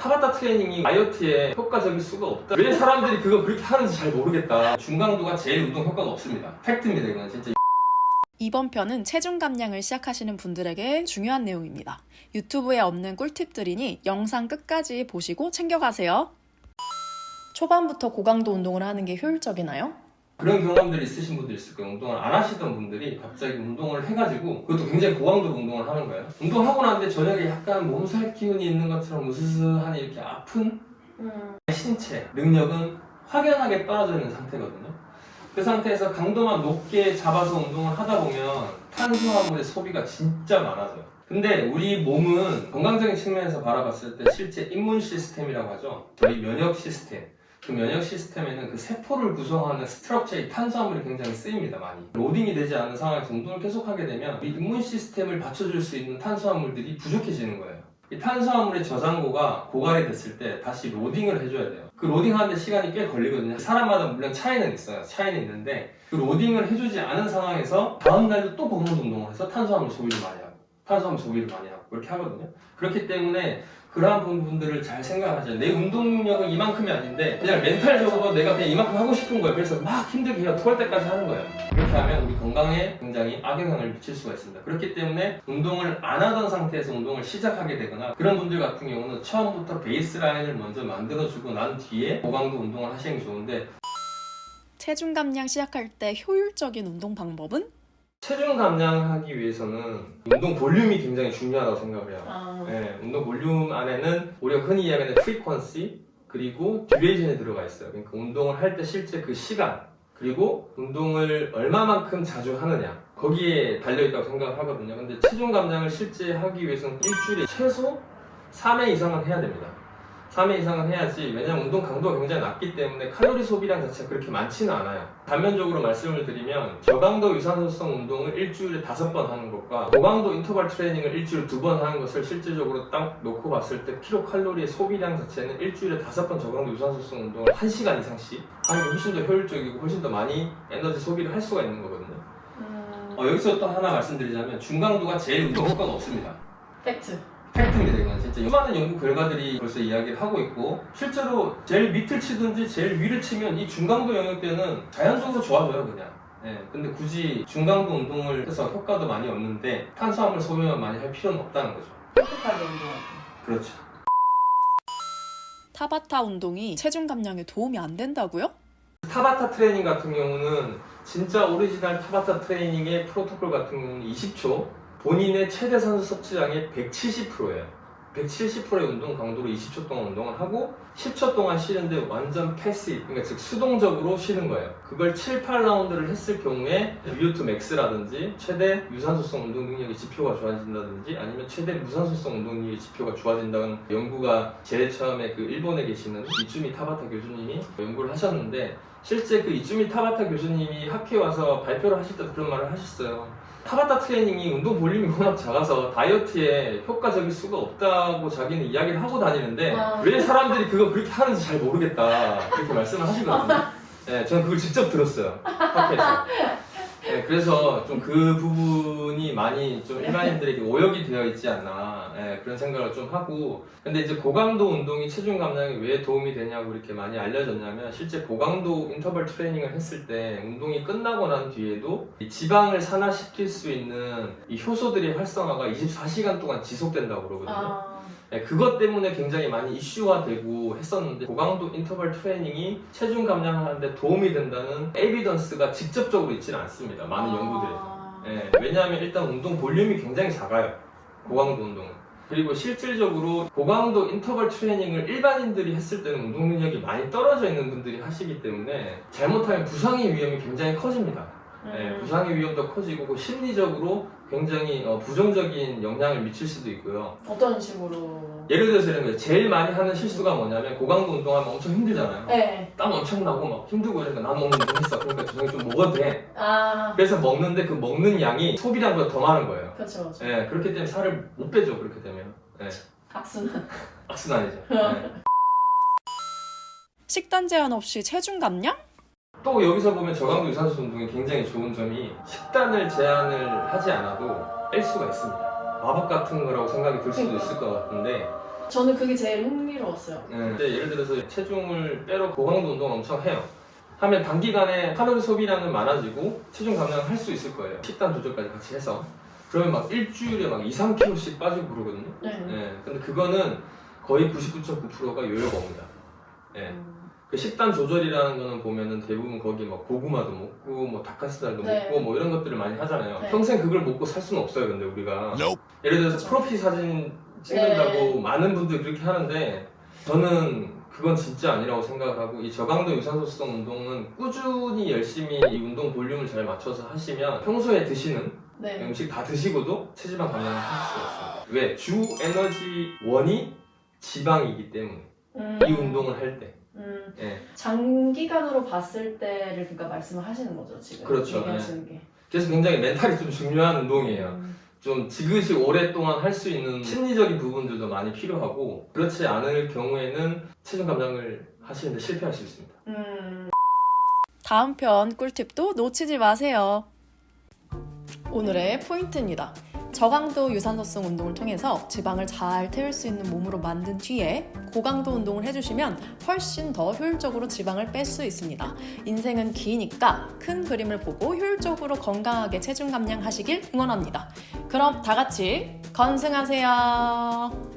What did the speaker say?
타바타 트레이닝이 다이어트에 효과적일 수가 없다. 왜 사람들이 그거 그렇게 하는지 잘 모르겠다. 중강도가 제일 운동 효과가 없습니다. 팩트입니다. 이건 진짜. 이번 편은 체중 감량을 시작하시는 분들에게 중요한 내용입니다. 유튜브에 없는 꿀팁들이니 영상 끝까지 보시고 챙겨가세요. 초반부터 고강도 운동을 하는 게 효율적이나요? 그런 경험들이 있으신 분들 있을 거예요. 운동을 안 하시던 분들이 갑자기 운동을 해가지고 그것도 굉장히 고강도로 운동을 하는 거예요. 운동하고 나는데 저녁에 약간 몸살 기운이 있는 것처럼 으스스하니 이렇게 아픈 신체 능력은 확연하게 떨어져 있는 상태거든요. 그 상태에서 강도만 높게 잡아서 운동을 하다 보면 탄수화물의 소비가 진짜 많아져요. 근데 우리 몸은 건강적인 측면에서 바라봤을 때 실제 임문 시스템이라고 하죠. 저희 면역 시스템. 그 면역 시스템에는 그 세포를 구성하는 스트럭처의 탄수화물이 굉장히 쓰입니다, 많이. 로딩이 되지 않는 상황에서 운동을 계속하게 되면 이 임문 시스템을 받쳐줄 수 있는 탄수화물들이 부족해지는 거예요. 이 탄수화물의 저장고가 고갈이 됐을 때 다시 로딩을 해줘야 돼요. 그 로딩하는데 시간이 꽤 걸리거든요. 사람마다 물론 차이는 있어요. 차이는 있는데 그 로딩을 해주지 않은 상황에서 다음날도 또 고강도 운동을 해서 탄수화물 소비를 많이 하고 그렇게 하거든요. 그렇기 때문에 그러한 부분들을 잘 생각하셔야 돼요. 내 운동 능력은 이만큼이 아닌데 그냥 멘탈적으로 내가 그냥 이만큼 하고 싶은 거예요. 그래서 막 힘들게 해요. 토할 때까지 하는 거예요. 그렇게 하면 우리 건강에 굉장히 악영향을 미칠 수가 있습니다. 그렇기 때문에 운동을 안 하던 상태에서 운동을 시작하게 되거나 그런 분들 같은 경우는 처음부터 베이스라인을 먼저 만들어주고 난 뒤에 고강도 운동을 하시는 게 좋은데, 체중 감량 시작할 때 효율적인 운동 방법은? 체중 감량하기 위해서는 운동 볼륨이 굉장히 중요하다고 생각을 해요. 네, 운동 볼륨 안에는 우리가 흔히 이야기하는 프리퀀시 그리고 듀레이션이 들어가 있어요. 그러니까 운동을 할 때 실제 그 시간 그리고 운동을 얼마만큼 자주 하느냐 거기에 달려있다고 생각을 하거든요. 근데 체중 감량을 실제 하기 위해서는 일주일에 최소 3회 이상은 해야 됩니다. 3회 이상은 해야지. 왜냐면 운동 강도가 굉장히 낮기 때문에 칼로리 소비량 자체가 그렇게 많지는 않아요. 단면적으로 말씀을 드리면 저강도 유산소성 운동을 일주일에 5번 하는 것과 고강도 인터벌 트레이닝을 일주일에 2번 하는 것을 실질적으로 딱 놓고 봤을 때 킬로칼로리의 소비량 자체는 일주일에 5번 저강도 유산소성 운동을 1시간 이상씩 하는 게 훨씬 더 효율적이고 훨씬 더 많이 에너지 소비를 할 수가 있는 거거든요. 여기서 또 하나 말씀드리자면 중강도가 제일 운동 효과가 없습니다. 팩트입니다. 이건 진짜 수많은 연구 결과들이 벌써 이야기를 하고 있고 실제로 제일 밑을 치든지 제일 위를 치면 이 중강도 영역 때는 자연적으로 좋아져요 그냥. 근데 굳이 중강도 운동을 해서 효과도 많이 없는데 탄수화물 소비만 많이 할 필요는 없다는 거죠. 깨끗하게 운동하고. 그렇죠. 타바타 운동이 체중 감량에 도움이 안 된다고요? 타바타 트레이닝 같은 경우는 진짜 오리지널 타바타 트레이닝의 프로토콜 같은 경우는 20초 본인의 최대 산소 섭취량의 170%예요. 170%의 운동 강도로 20초 동안 운동을 하고 10초 동안 쉬는데 완전 패시브, 그러니까 즉 수동적으로 쉬는 거예요. 그걸 7, 8라운드를 했을 경우에 VO2 max라든지 최대 유산소성 운동 능력의 지표가 좋아진다든지 아니면 최대 무산소성 운동 능력의 지표가 좋아진다는 연구가 제일 처음에 그 일본에 계시는 이츠미 타바타 교수님이 연구를 하셨는데 실제 그 이츠미 타바타 교수님이 학회에 와서 발표를 하실 때도 그런 말을 하셨어요. 타바타 트레이닝이 운동 볼륨이 워낙 작아서 다이어트에 효과적일 수가 없다고 자기는 이야기를 하고 다니는데 왜 사람들이 그거 그렇게 하는지 잘 모르겠다 그렇게 말씀을 하시거든요. 저는 그걸 직접 들었어요. 학회에서. 그래서 좀 그 부분이 많이 좀 일반인들에게 오역이 되어 있지 않나 그런 생각을 좀 하고, 근데 이제 고강도 운동이 체중 감량에 왜 도움이 되냐고 이렇게 많이 알려졌냐면 실제 고강도 인터벌 트레이닝을 했을 때 운동이 끝나고 난 뒤에도 이 지방을 산화시킬 수 있는 이 효소들의 활성화가 24시간 동안 지속된다고 그러거든요. 그것 때문에 굉장히 많이 이슈화되고 했었는데 고강도 인터벌 트레이닝이 체중 감량하는데 도움이 된다는 에비던스가 직접적으로 있지는 않습니다. 많은 연구들에서. 왜냐하면 일단 운동 볼륨이 굉장히 작아요. 고강도 운동은. 그리고 실질적으로 고강도 인터벌 트레이닝을 일반인들이 했을 때는 운동 능력이 많이 떨어져 있는 분들이 하시기 때문에 잘못하면 부상의 위험이 굉장히 커집니다. 부상의 위험도 커지고 심리적으로 굉장히 부정적인 영향을 미칠 수도 있고요. 어떤 식으로? 예를 들어서 이런 거예요. 제일 많이 하는 실수가 뭐냐면 고강도 운동하면 엄청 힘들잖아요. 땀 엄청 나고 막 힘들고 이러니까 나는 오늘 운동했어. 그러니까 저녁에 좀 먹어도 돼. 그래서 먹는데 그 먹는 양이 소비량보다 더 많은 거예요. 그렇죠. 그렇기 때문에 살을 못 빼죠. 그렇게 되면. 악순환. 악순환이죠. 식단 제한 없이 체중 감량? 또 여기서 보면 저강도 유산소 운동이 굉장히 좋은 점이 식단을 제한을 하지 않아도 뺄 수가 있습니다. 마법 같은 거라고 생각이 들 수도 있을 것 같은데 저는 그게 제일 흥미로웠어요. 근데 예를 들어서 체중을 빼러 고강도 운동 엄청 해요. 하면 단기간에 칼로리 소비량은 많아지고 체중 감량을 할 수 있을 거예요. 식단 조절까지 같이 해서. 그러면 막 일주일에 막 2, 3kg씩 빠지고 그러거든요. 네. 근데 그거는 거의 99.9%가 요요가 옵니다. 그 식단 조절이라는 거는 보면은 대부분 거기 막 고구마도 먹고 뭐 닭가슴살도 네. 먹고 뭐 이런 것들을 많이 하잖아요. 네. 평생 그걸 먹고 살 수는 없어요. 근데 우리가 예를 들어서 프로필 사진 찍는다고 네. 많은 분들이 그렇게 하는데 저는 그건 진짜 아니라고 생각을 하고 이 저강도 유산소성 운동은 꾸준히 열심히 이 운동 볼륨을 잘 맞춰서 하시면 평소에 드시는 네. 음식 다 드시고도 체지방 감량을 할 수가 있습니다. 왜? 주 에너지 원이 지방이기 때문에 이 운동을 할 때. 예. 장기간으로 봤을 때를 그러니까 말씀을 하시는 거죠 지금. 그렇죠. 얘기하시는 게. 그래서 굉장히 멘탈이 좀 중요한 운동이에요. 좀 지그시 오랫동안 할 수 있는 심리적인 부분들도 많이 필요하고 그렇지 않을 경우에는 체중 감량을 하시는데 실패할 수 있습니다. 다음 편 꿀팁도 놓치지 마세요. 오늘의 포인트입니다. 저강도 유산소성 운동을 통해서 지방을 잘 태울 수 있는 몸으로 만든 뒤에 고강도 운동을 해주시면 훨씬 더 효율적으로 지방을 뺄 수 있습니다. 인생은 기니까 큰 그림을 보고 효율적으로 건강하게 체중 감량하시길 응원합니다. 그럼 다 같이 건승하세요.